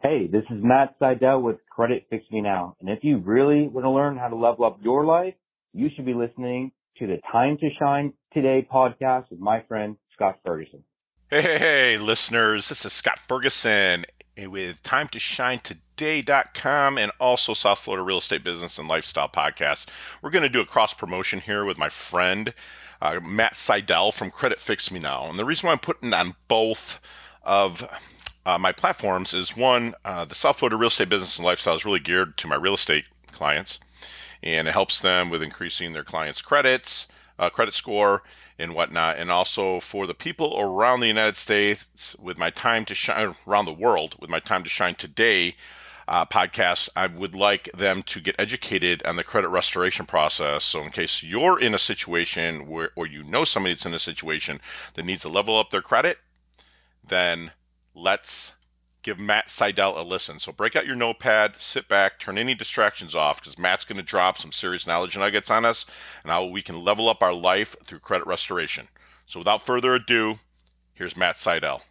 Hey, this is Matt Seidle with Credit Fix Me Now. And if you really want to learn how to level up your life, you should be listening to the Time to Shine Today podcast with my friend, Scott Ferguson. Hey, listeners. This is Scott Ferguson with TimeToShineToday.com and also South Florida Real Estate Business and Lifestyle Podcast. We're going to do a cross promotion here with my friend, Matt Seidle from Credit Fix Me Now. And the reason why I'm putting on both of my platforms is one, the South Florida Real Estate Business and Lifestyle is really geared to my real estate clients, and it helps them with increasing their clients' credit score and whatnot. And also for the people around the United States with my Time to Shine, around the world with my Time to Shine Today podcast, I would like them to get educated on the credit restoration process. So in case you're in a situation where, or you know somebody that's in a situation that needs to level up their credit, then let's give Matt Seidle a listen. So break out your notepad, sit back, turn any distractions off, because Matt's going to drop some serious knowledge nuggets on us and how we can level up our life through credit restoration. So without further ado, here's Matt Seidle.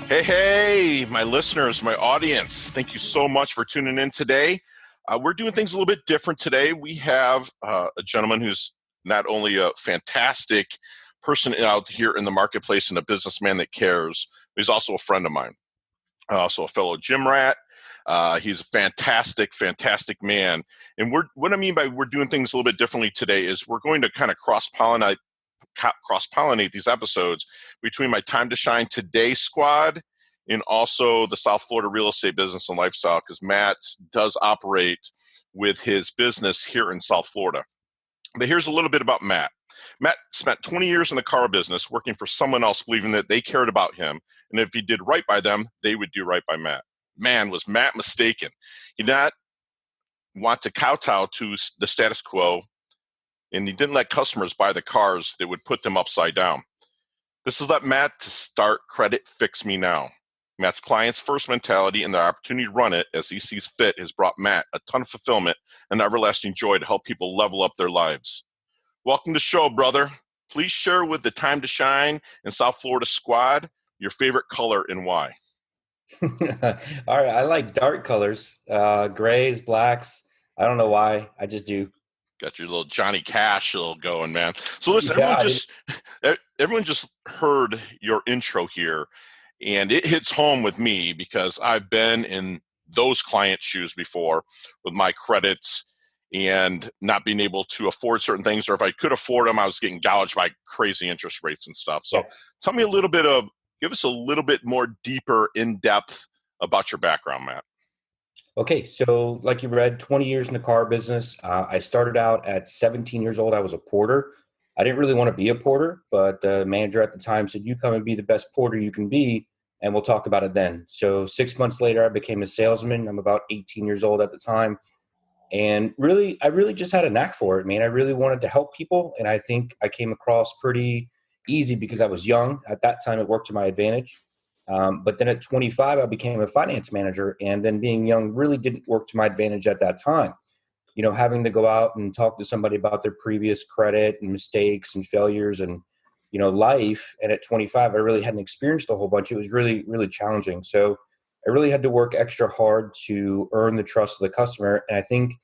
Hey, my listeners, my audience, thank you so much for tuning in today. We're doing things a little bit different today. We have a gentleman who's not only a fantastic person out here in the marketplace and a businessman that cares, but he's also a friend of mine, also a fellow gym rat. He's a fantastic, fantastic man. And what I mean by we're doing things a little bit differently today is we're going to kind of cross-pollinate these episodes between my Time to Shine Today squad and also the South Florida Real Estate Business and Lifestyle, because Matt does operate with his business here in South Florida. But here's a little bit about Matt. Matt spent 20 years in the car business working for someone else, believing that they cared about him, and if he did right by them, they would do right by Matt. Man, was Matt mistaken. He did not want to kowtow to the status quo, and he didn't let customers buy the cars that would put them upside down. This has led Matt to start Credit Fix Me Now. Matt's client's first mentality and the opportunity to run it as he sees fit has brought Matt a ton of fulfillment and everlasting joy to help people level up their lives. Welcome to the show, brother. Please share with the Time to Shine and South Florida squad your favorite color and why. All right, I like dark colors, grays, blacks. I don't know why, I just do. Got your little Johnny Cash little going, man. So listen, everyone just heard your intro here, and it hits home with me because I've been in those client shoes before with my credits and not being able to afford certain things, or if I could afford them, I was getting gouged by crazy interest rates and stuff. So tell me give us a little bit more deeper in depth about your background, Matt. Okay, so like you read, 20 years in the car business. I started out at 17 years old. I was a porter. I didn't really want to be a porter, but the manager at the time said, you come and be the best porter you can be, and we'll talk about it then. So 6 months later, I became a salesman. I'm about 18 years old at the time. And I really just had a knack for it, man. I really wanted to help people, and I think I came across pretty easy because I was young. At that time, it worked to my advantage. But then at 25, I became a finance manager, and then being young really didn't work to my advantage at that time. You know, having to go out and talk to somebody about their previous credit and mistakes and failures and, you know, life. And at 25, I really hadn't experienced a whole bunch. It was really, really challenging. So I really had to work extra hard to earn the trust of the customer. And I think,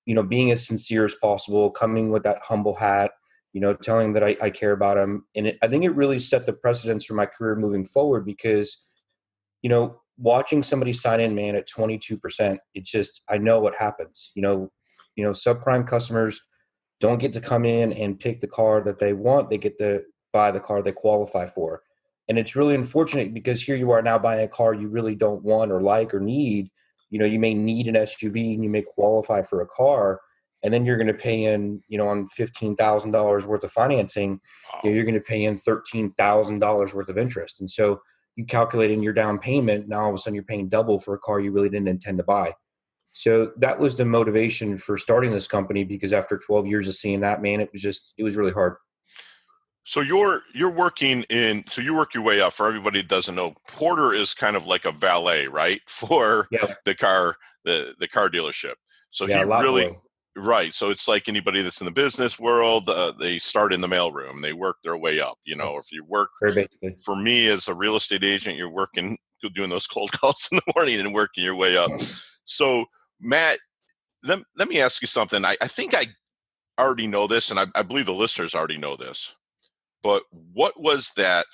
you know, being as sincere as possible, coming with that humble hat, you know, telling them that I care about them. And I think it really set the precedence for my career moving forward because, you know, watching somebody sign in, man, at 22%, I know what happens. You know, subprime customers don't get to come in and pick the car that they want. They get to buy the car they qualify for. And it's really unfortunate because here you are now buying a car you really don't want or like or need. You know, you may need an SUV and you may qualify for a car. And then you're going to pay in, you know, on $15,000 worth of financing, you know, you're going to pay in $13,000 worth of interest. And so you calculate in your down payment. Now all of a sudden you're paying double for a car you really didn't intend to buy. So that was the motivation for starting this company, because after 12 years of seeing that, man, it was really hard. So you're working so you work your way up. For everybody that doesn't know, porter is kind of like a valet, right? For the car dealership. So Yeah, he a lot really, more. right. So it's like anybody that's in the business world, they start in the mailroom, they work their way up. Yep. If you work, Very basically. for me as a real estate agent, you're working, doing those cold calls in the morning and working your way up. So Matt, let me ask you something. I think I already know this, and I believe the listeners already know this, but what was that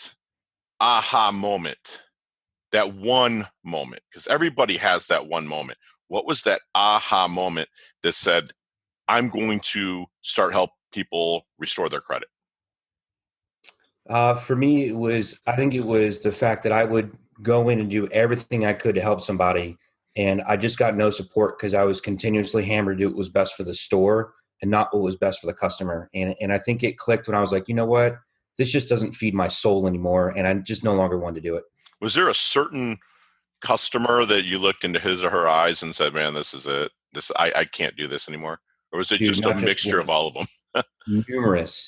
aha moment, that one moment? Because everybody has that one moment. What was that aha moment that said, I'm going to start help people restore their credit? For me, I think it was the fact that I would go in and do everything I could to help somebody. And I just got no support because I was continuously hammered to do what was best for the store and not what was best for the customer. And I think it clicked when I was like, you know what? This just doesn't feed my soul anymore. And I just no longer wanted to do it. Was there a certain customer that you looked into his or her eyes and said, man, this is it. I can't do this anymore? Or was it Dude, just a not just mixture of one. all of them?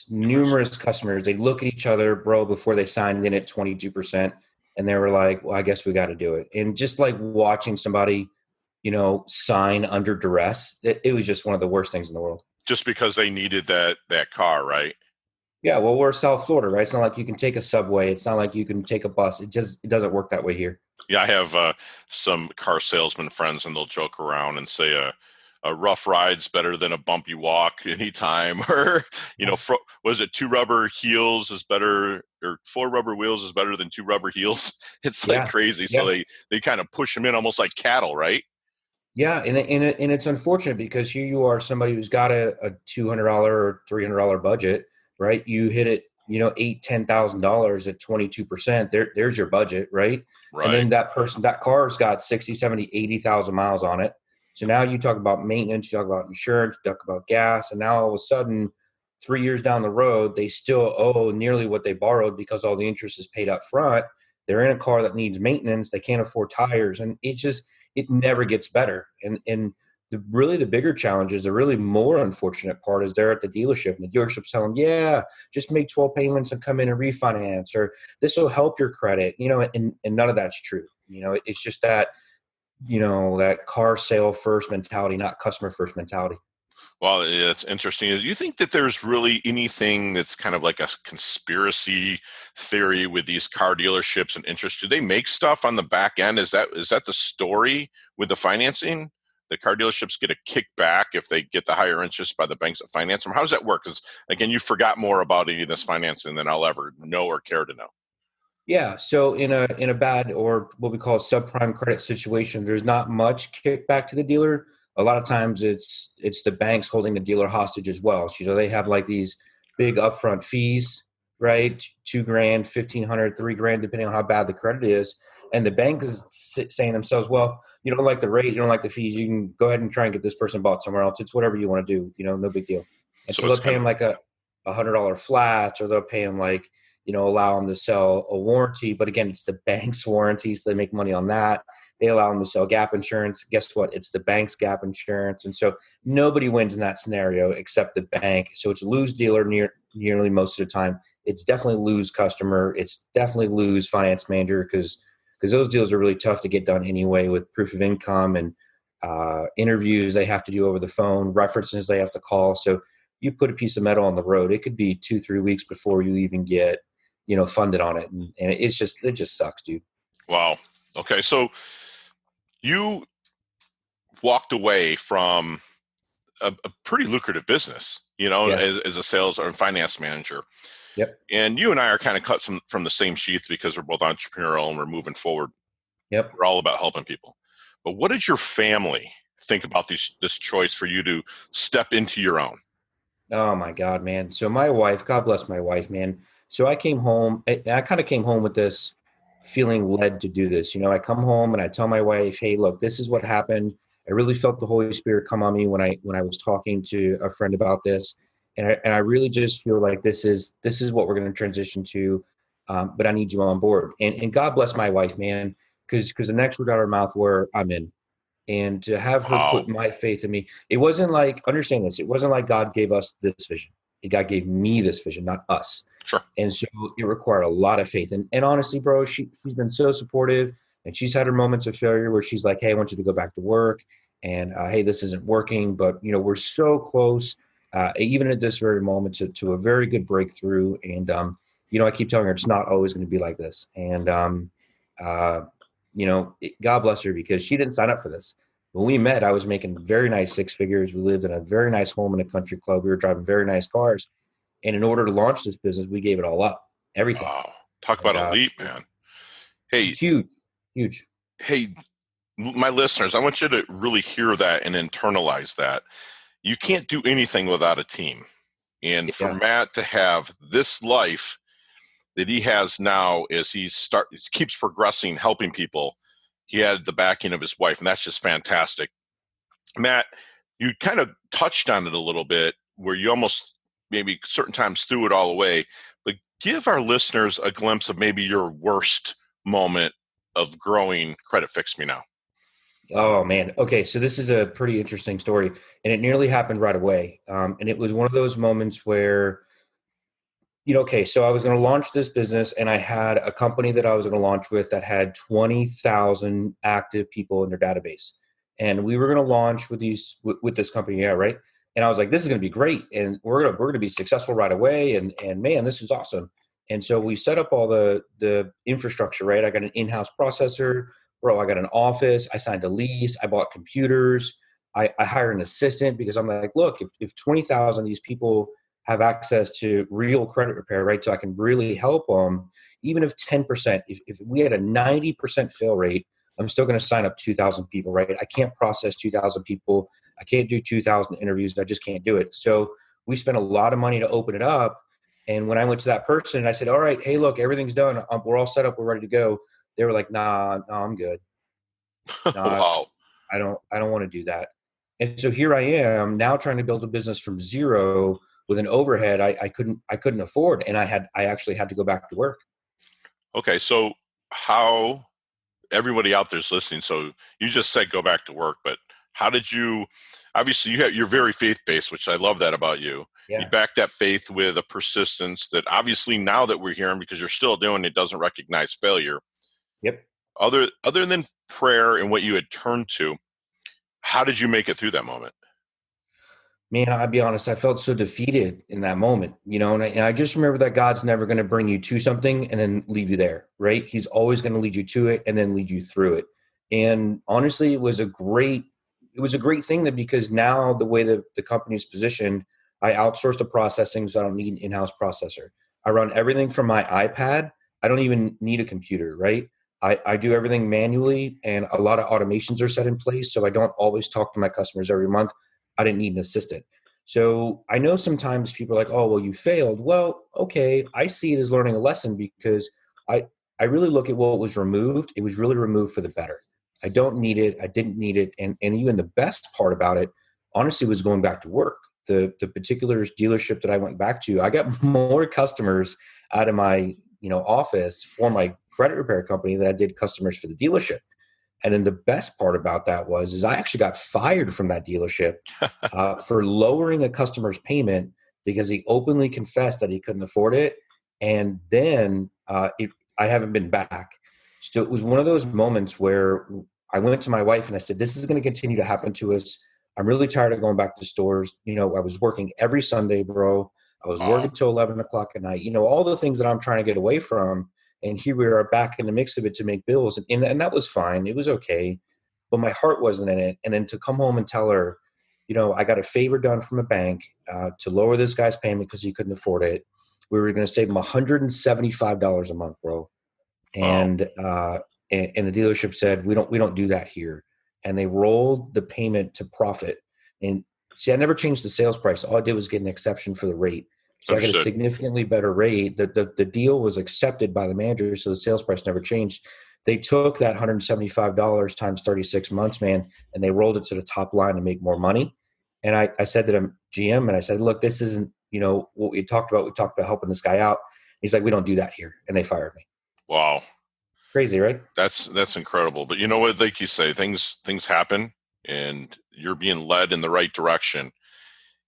Numerous customers. They look at each other, bro, before they signed in at 22%. And they were like, well, I guess we got to do it. And just like watching somebody, sign under duress, it was just one of the worst things in the world. Just because they needed that car, right? Yeah, well, we're South Florida, right? It's not like you can take a subway. It's not like you can take a bus. It doesn't work that way here. Yeah, I have some car salesman friends, and they'll joke around and say a rough ride's better than a bumpy walk anytime. Or, was it two rubber heels is better, or four rubber wheels is better than two rubber heels? It's like Yeah, crazy. So yeah, they kind of push them in almost like cattle, right? yeah. And it's unfortunate because here you are, somebody who's got a $200 or $300 budget, right? You hit it, $8,000-$10,000 at 22%. There's your budget, right? And Right. then that car's got 60, 70, 80,000 miles on it. So now you talk about maintenance, you talk about insurance, you talk about gas, and now all of a sudden, 3 years down the road, they still owe nearly what they borrowed because all the interest is paid up front. They're in a car that needs maintenance. They can't afford tires, and it never gets better. And the bigger challenge is the really more unfortunate part is they're at the dealership and the dealership's telling them, yeah, just make 12 payments and come in and refinance, or this will help your credit, and none of that's true. It's just that car sale first mentality, not customer first mentality. Well, it's interesting. Do you think that there's really anything that's kind of like a conspiracy theory with these car dealerships and interest? Do they make stuff on the back end? Is that the story with the financing? The car dealerships get a kickback if they get the higher interest by the banks that finance them. How does that work? Because again, you forgot more about any of this financing than I'll ever know or care to know. Yeah. So in a bad, or what we call a subprime credit situation, there's not much kickback to the dealer. A lot of times it's the banks holding the dealer hostage as well. So they have like these big upfront fees, right? $2,000, 1,500, $3,000, depending on how bad the credit is. And the bank is saying to themselves, well, you don't like the rate, you don't like the fees, you can go ahead and try and get this person bought somewhere else. It's whatever you want to do, no big deal. And So so they'll it's pay kind them of, like a $100 flat, or they'll pay them like, allow them to sell a warranty. But again, it's the bank's warranty, so they make money on that. They allow them to sell gap insurance. Guess what? It's the bank's gap insurance. And so nobody wins in that scenario except the bank. So it's lose dealer nearly most of the time. It's definitely lose customer. It's definitely lose finance manager because those deals are really tough to get done anyway, with proof of income and interviews they have to do over the phone, references they have to call. So you put a piece of metal on the road, it could be 2-3 weeks before you even get funded on it. And it just sucks, dude. wow. Okay. So you walked away from a pretty lucrative business, Yeah. as a sales or finance manager. Yep. And you and I are kind of cut from the same sheath because we're both entrepreneurial and we're moving forward. Yep. We're all about helping people. But what did your family think about this choice for you to step into your own? Oh my God, man. So my wife, God bless my wife, man. So I came home, I kind of came home with this feeling led to do this. I come home and I tell my wife, hey, look, this is what happened. I really felt the Holy Spirit come on me when I was talking to a friend about this. And I really just feel like this is what we're going to transition to. But I need you on board. And God bless my wife, man, because the next word out of her mouth were, I'm in. And to have her Wow. put my faith in me, it wasn't like, understand this, it wasn't like God gave us this vision. God gave me this vision, not us. Sure. And so it required a lot of faith. And honestly, bro, she's been so supportive, and she's had her moments of failure where she's like, hey, I want you to go back to work. and hey, this isn't working, but we're so close, even at this very moment, to a very good breakthrough. And I keep telling her it's not always going to be like this. And God bless her, because she didn't sign up for this. When we met, I was making very nice six figures. We lived in a very nice home in a country club. We were driving very nice cars. And in order to launch this business, we gave it all up, everything. Wow. Talk And about a leap, man. Hey, huge, huge. hey, my listeners, I want you to really hear that and internalize that. You can't do anything without a team. And for Yeah. Matt to have this life that he has now as he keeps progressing, helping people, he had the backing of his wife, and that's just fantastic. Matt, you kind of touched on it a little bit, where you almost maybe certain times threw it all away, but give our listeners a glimpse of maybe your worst moment of growing Credit Fix Me Now. Oh man. Okay. So this is a pretty interesting story, and it nearly happened right away. And it was one of those moments where, okay, so I was going to launch this business, and I had a company that I was going to launch with that had 20,000 active people in their database. And we were going to launch with this company. Yeah. Right. And I was like, this is going to be great. And we're going to be successful right away. And man, this is awesome. And so we set up all the infrastructure, right? I got an in-house processor, bro. I got an office. I signed a lease. I bought computers. I hired an assistant, because I'm like, look, if 20,000 of these people have access to real credit repair, right? So I can really help them. Even if 10%, if we had a 90% fail rate, I'm still going to sign up 2,000 people, right? I can't process 2,000 people. I can't do 2,000 interviews. I just can't do it. So we spent a lot of money to open it up. And when I went to that person and I said, all right, hey, look, everything's done. We're all set up. We're ready to go. They were like, nah, no, I'm good. Nah, Wow. I don't want to do that. And so here I am now trying to build a business from zero with an overhead I couldn't afford. And I actually had to go back to work. Okay. So how everybody out there's listening. So you just said go back to work, but how did you? Obviously, you're very faith-based, which I love that about you. Yeah. You back that faith with a persistence that obviously now that we're hearing, because you're still doing it, doesn't recognize failure. Yep. Other than prayer and what you had turned to, how did you make it through that moment? Man, I'll be honest, I felt so defeated in that moment, and I just remember that God's never going to bring you to something and then leave you there, right? He's always going to lead you to it and then lead you through it. And honestly, it was a great thing, that because now the way that the company is positioned, I outsource the processing, so I don't need an in-house processor. I run everything from my iPad. I don't even need a computer, right? I do everything manually, and a lot of automations are set in place, so I don't always talk to my customers every month. I didn't need an assistant. So I know sometimes people are like, oh, well, you failed. Well, okay. I see it as learning a lesson, because I really look at what was removed. It was really removed for the better. I don't need it. I didn't need it. And even the best part about it, honestly, was going back to work. The particular dealership that I went back to, I got more customers out of my, office for my credit repair company than I did customers for the dealership. And then the best part about that is I actually got fired from that dealership for lowering a customer's payment, because he openly confessed that he couldn't afford it. And then I haven't been back. So it was one of those moments where I went to my wife and I said, this is going to continue to happen to us. I'm really tired of going back to stores. I was working every Sunday, bro. I was working till 11 o'clock at night, all the things that I'm trying to get away from. And here we are back in the mix of it to make bills. And that was fine. It was okay. But my heart wasn't in it. And then to come home and tell her, I got a favor done from a bank to lower this guy's payment because he couldn't afford it. We were going to save him $175 a month, bro. And, and the dealership said, we don't do that here. And they rolled the payment to profit. And see, I never changed the sales price. All I did was get an exception for the rate. So Understood. I got a significantly better rate. The deal was accepted by the manager, so the sales price never changed. They took that $175 times 36 months, man, and they rolled it to the top line to make more money. And I said to them, GM, and I said, look, this isn't, what we talked about. We talked about helping this guy out. He's like, we don't do that here. And they fired me. Wow. Crazy, right? That's incredible. But you know what, like you say, things happen, and you're being led in the right direction.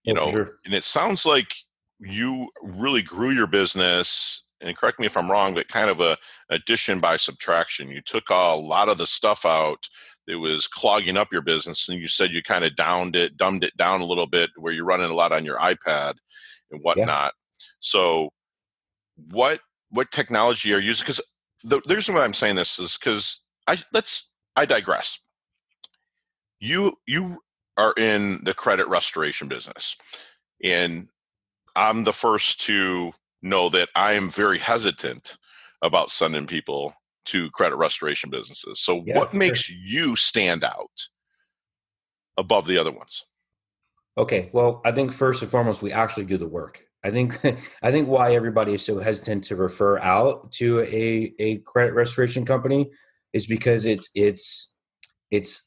For sure. And it sounds like you really grew your business and correct me if I'm wrong, but kind of a addition by subtraction. You took a lot of the stuff out that was clogging up your business, and you said you kind of dumbed it down a little bit, where you're running a lot on your iPad and Yeah. whatnot. So what technology are you using? Because the reason why I'm saying this is because I digress. You are in the credit restoration business, and I'm the first to know that I am very hesitant about sending people to credit restoration businesses. So Yeah, what for sure. makes you stand out above the other ones? Okay, well, I think first and foremost, we actually do the work. I think I think why everybody is so hesitant to refer out to a credit restoration company is because it's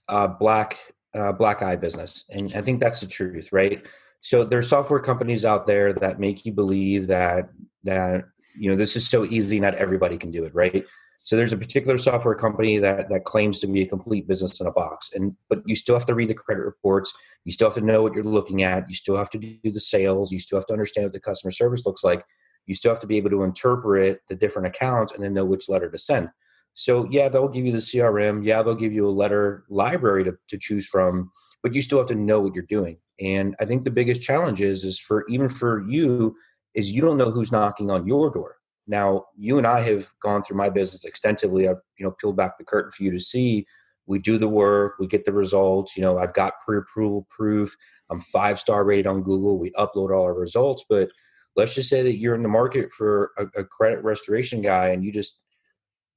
a black eye business, and I think that's the truth, right? So there's software companies out there that make you believe that this is so easy, not everybody can do it, right? So there's a particular software company that claims to be a complete business in a box, but you still have to read the credit reports. You still have to know what you're looking at. You still have to do the sales. You still have to understand what the customer service looks like. You still have to be able to interpret the different accounts and then know which letter to send. So yeah, they'll give you the CRM. Yeah, they'll give you a letter library to choose from, but you still have to know what you're doing. And I think the biggest challenge is for even for you is you don't know who's knocking on your door. Now, you and I have gone through my business extensively. I've peeled back the curtain for you to see. We do the work, we get the results. I've got pre-approval proof. I'm 5-star rated on Google. We upload all our results. But let's just say that you're in the market for a credit restoration guy, and you just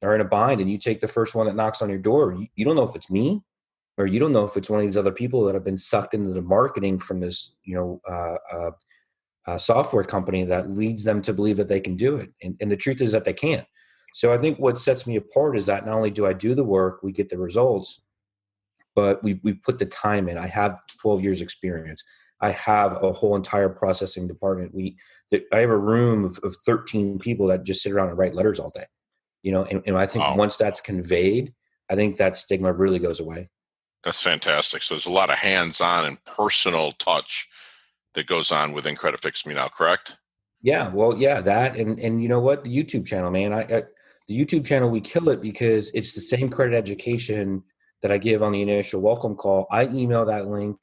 are in a bind, and you take the first one that knocks on your door. You don't know if it's me, or you don't know if it's one of these other people that have been sucked into the marketing from this, software company that leads them to believe that they can do it. And the truth is that they can't. So I think what sets me apart is that not only do I do the work, we get the results, but we put the time in. I have 12 years experience. I have a whole entire processing department. I have a room of 13 people that just sit around and write letters all day. And I think Wow, once that's conveyed, I think that stigma really goes away. that's fantastic. So there's a lot of hands-on and personal touch that goes on within Credit Fix Me Now, correct? Yeah, well, yeah, that and you know what, the YouTube channel, man, the YouTube channel, we kill it because it's the same credit education that I give on the initial welcome call. I email that link,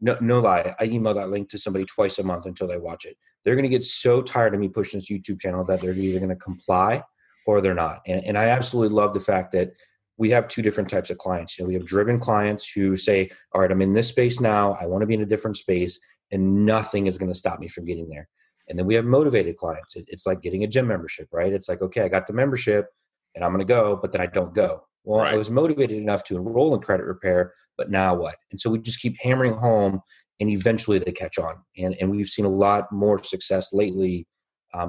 no lie, I email that link to somebody twice a month until they watch it. They're going to get so tired of me pushing this YouTube channel that they're either going to comply or they're not. And I absolutely love the fact that we have two different types of clients. We have driven clients who say, all right, I'm in this space now. I want to be in a different space, and nothing is going to stop me from getting there. And then we have motivated clients. It's like getting a gym membership, right? It's like, okay, I got the membership and I'm going to go, but then I don't go. Well, I Right. was motivated enough to enroll in credit repair, but now what? And so we just keep hammering home, and eventually they catch on. And we've seen a lot more success lately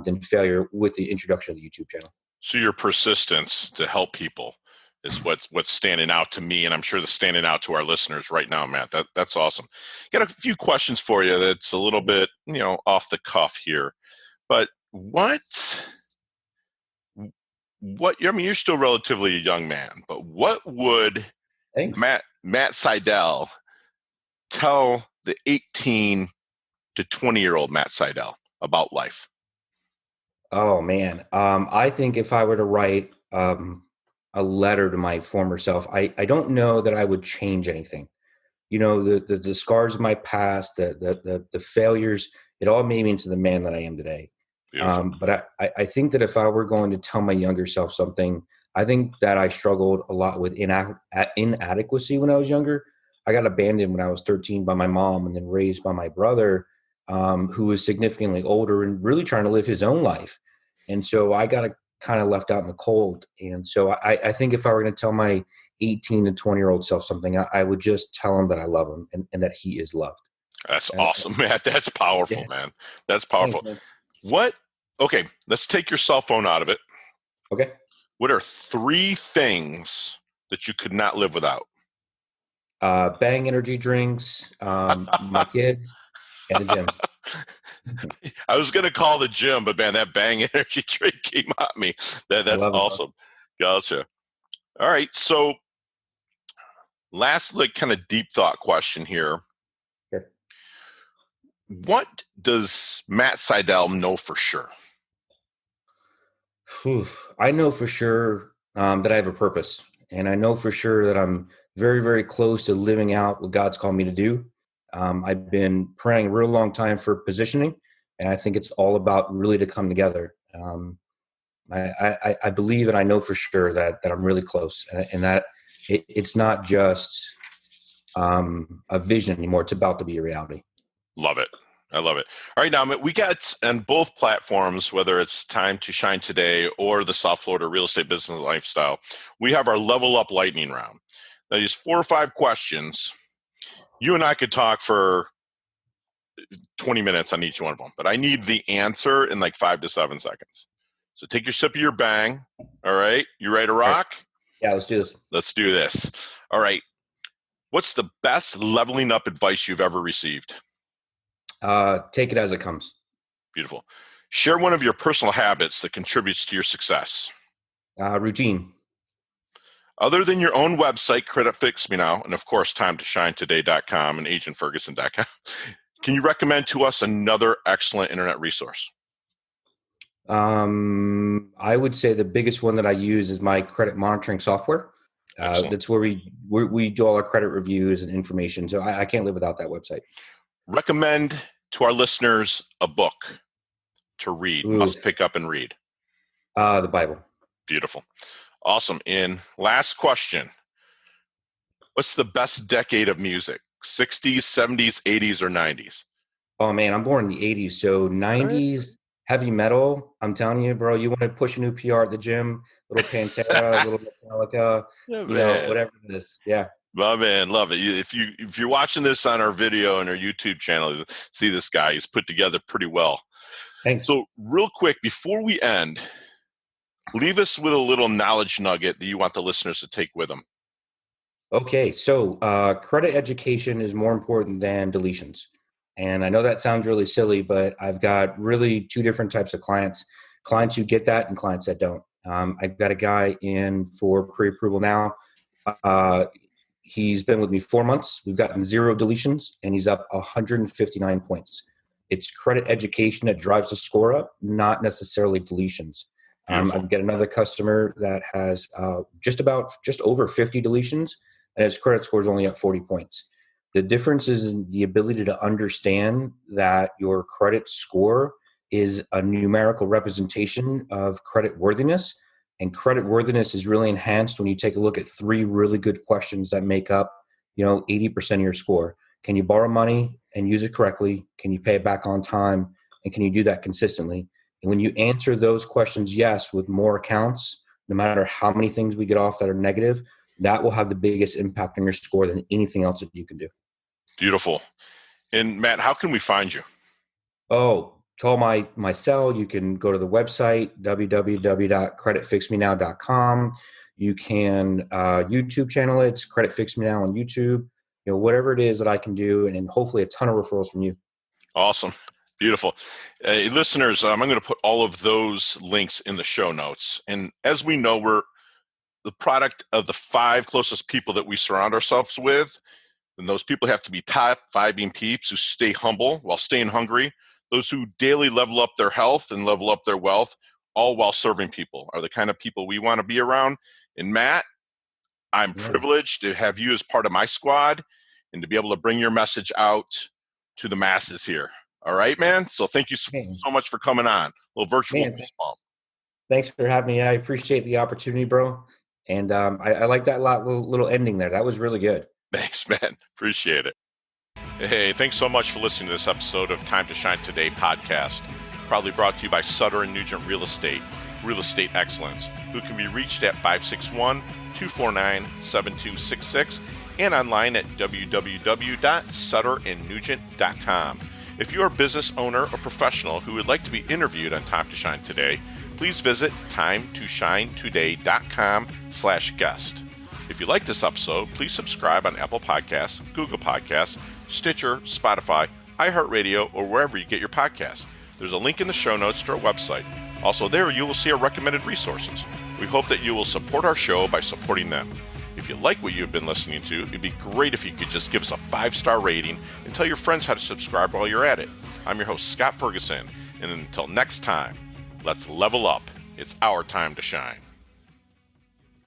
than failure with the introduction of the YouTube channel. So your persistence to help people is what's standing out to me, and I'm sure that's standing out to our listeners right now, Matt. That's awesome. Got a few questions for you that's a little bit, off the cuff here. But I mean, you're still relatively a young man, but what would Thanks. Matt Seidle tell the 18 to 20-year-old Matt Seidle about life? Oh man, I think if I were to write a letter to my former self, I don't know that I would change anything. The scars of my past, the failures, it all made me into the man that I am today. Beautiful. But I think that if I were going to tell my younger self something, I think that I struggled a lot with inadequacy when I was younger. I got abandoned when I was 13 by my mom, and then raised by my brother, who was significantly older and really trying to live his own life. And so I got kind of left out in the cold. And so I think if I were going to tell my 18 to 20-year-old self something, I would just tell him that I love him, and that he is loved. That's And, awesome, Matt. That's powerful, yeah, man. That's thanks, powerful. man. Okay, let's take your cell phone out of it. Okay. What are 3 things that you could not live without? Bang energy drinks, my kids, and the gym. I was going to call the gym, but man, that Bang energy drink came at me. I That's love it, bro. awesome. Gotcha. All right. So last, kind of deep thought question here. Sure. What does Matt Seidel know for sure? I know for sure that I have a purpose, and I know for sure that I'm very, very close to living out what God's called me to do. I've been praying a real long time for positioning, and I think it's all about really to come together. I believe and I know for sure that I'm really close, and that it's not just a vision anymore. It's about to be a reality. Love it. I love it. All right, now we got on both platforms, whether it's Time to Shine Today or the South Florida Real Estate Business Lifestyle, we have our Level Up Lightning Round. Now, these 4 or 5 questions, you and I could talk for 20 minutes on each one of them, but I need the answer in like 5 to 7 seconds. So take your sip of your bang. All right, you ready to rock? Yeah, let's do this. Let's do this. All right. What's the best leveling up advice you've ever received? Take it as it comes. Beautiful. Share one of your personal habits that contributes to your success. Routine. Other than your own website, Credit Fix Me Now, and of course, TimeToShineToday.com and AgentFerguson.com, can you recommend to us another excellent internet resource? I would say the biggest one that I use is my credit monitoring software. That's where we do all our credit reviews and information. So I can't live without that website. Recommend to our listeners a book to read, must pick up and read. The Bible. Beautiful. Awesome. And last question. What's the best decade of music? 60s, 70s, 80s, or 90s? Oh, man, I'm born in the 80s. So 90s heavy metal. I'm telling you, bro, you want to push a new PR at the gym, little Pantera, little Metallica, whatever it is. Yeah. My man, love it. If you're watching this on our video and our YouTube channel, see this guy. He's put together pretty well. Thanks. So real quick, before we end, leave us with a little knowledge nugget that you want the listeners to take with them. Okay. So credit education is more important than deletions. And I know that sounds really silly, but I've got really 2 different types of clients who get that and clients that don't. I've got a guy in for pre-approval now. He's been with me 4 months. We've gotten 0 deletions, and he's up 159 points. It's credit education that drives the score up, not necessarily deletions. I've got another customer that has just over 50 deletions, and his credit score is only up 40 points. The difference is in the ability to understand that your credit score is a numerical representation of credit worthiness. And credit worthiness is really enhanced when you take a look at 3 really good questions that make up, 80% of your score. Can you borrow money and use it correctly? Can you pay it back on time? And can you do that consistently? And when you answer those questions yes with more accounts, no matter how many things we get off that are negative, that will have the biggest impact on your score than anything else that you can do. Beautiful. And Matt, how can we find you? Oh, call my cell. You can go to the website, www.creditfixmenow.com. You can YouTube channel it. It's Credit Fix Me Now on YouTube. Whatever it is that I can do, and hopefully a ton of referrals from you. Awesome. Beautiful. Listeners, I'm going to put all of those links in the show notes. And as we know, we're the product of the 5 closest people that we surround ourselves with. And those people have to be top 5 being peeps who stay humble while staying hungry. Those who daily level up their health and level up their wealth, all while serving people, are the kind of people we want to be around. And Matt, I'm privileged to have you as part of my squad and to be able to bring your message out to the masses here. All right, man? So thank you so much for coming on. A little virtual baseball. Thanks for having me. I appreciate the opportunity, bro. And I like that little ending there. That was really good. Thanks, man. Appreciate it. Hey, thanks so much for listening to this episode of Time to Shine Today podcast, proudly brought to you by Sutter & Nugent Real Estate Excellence, who can be reached at 561-249-7266 and online at www.sutterandnugent.com. If you're a business owner or professional who would like to be interviewed on Time to Shine Today, please visit timetoshinetoday.com/guest. If you like this episode, please subscribe on Apple Podcasts, Google Podcasts, Stitcher, Spotify, iHeartRadio, or wherever you get your podcasts. There's a link in the show notes to our website. Also there, you will see our recommended resources. We hope that you will support our show by supporting them. If you like what you've been listening to, it'd be great if you could just give us a 5-star rating and tell your friends how to subscribe while you're at it. I'm your host, Scott Ferguson, and until next time, let's level up It's our time to shine.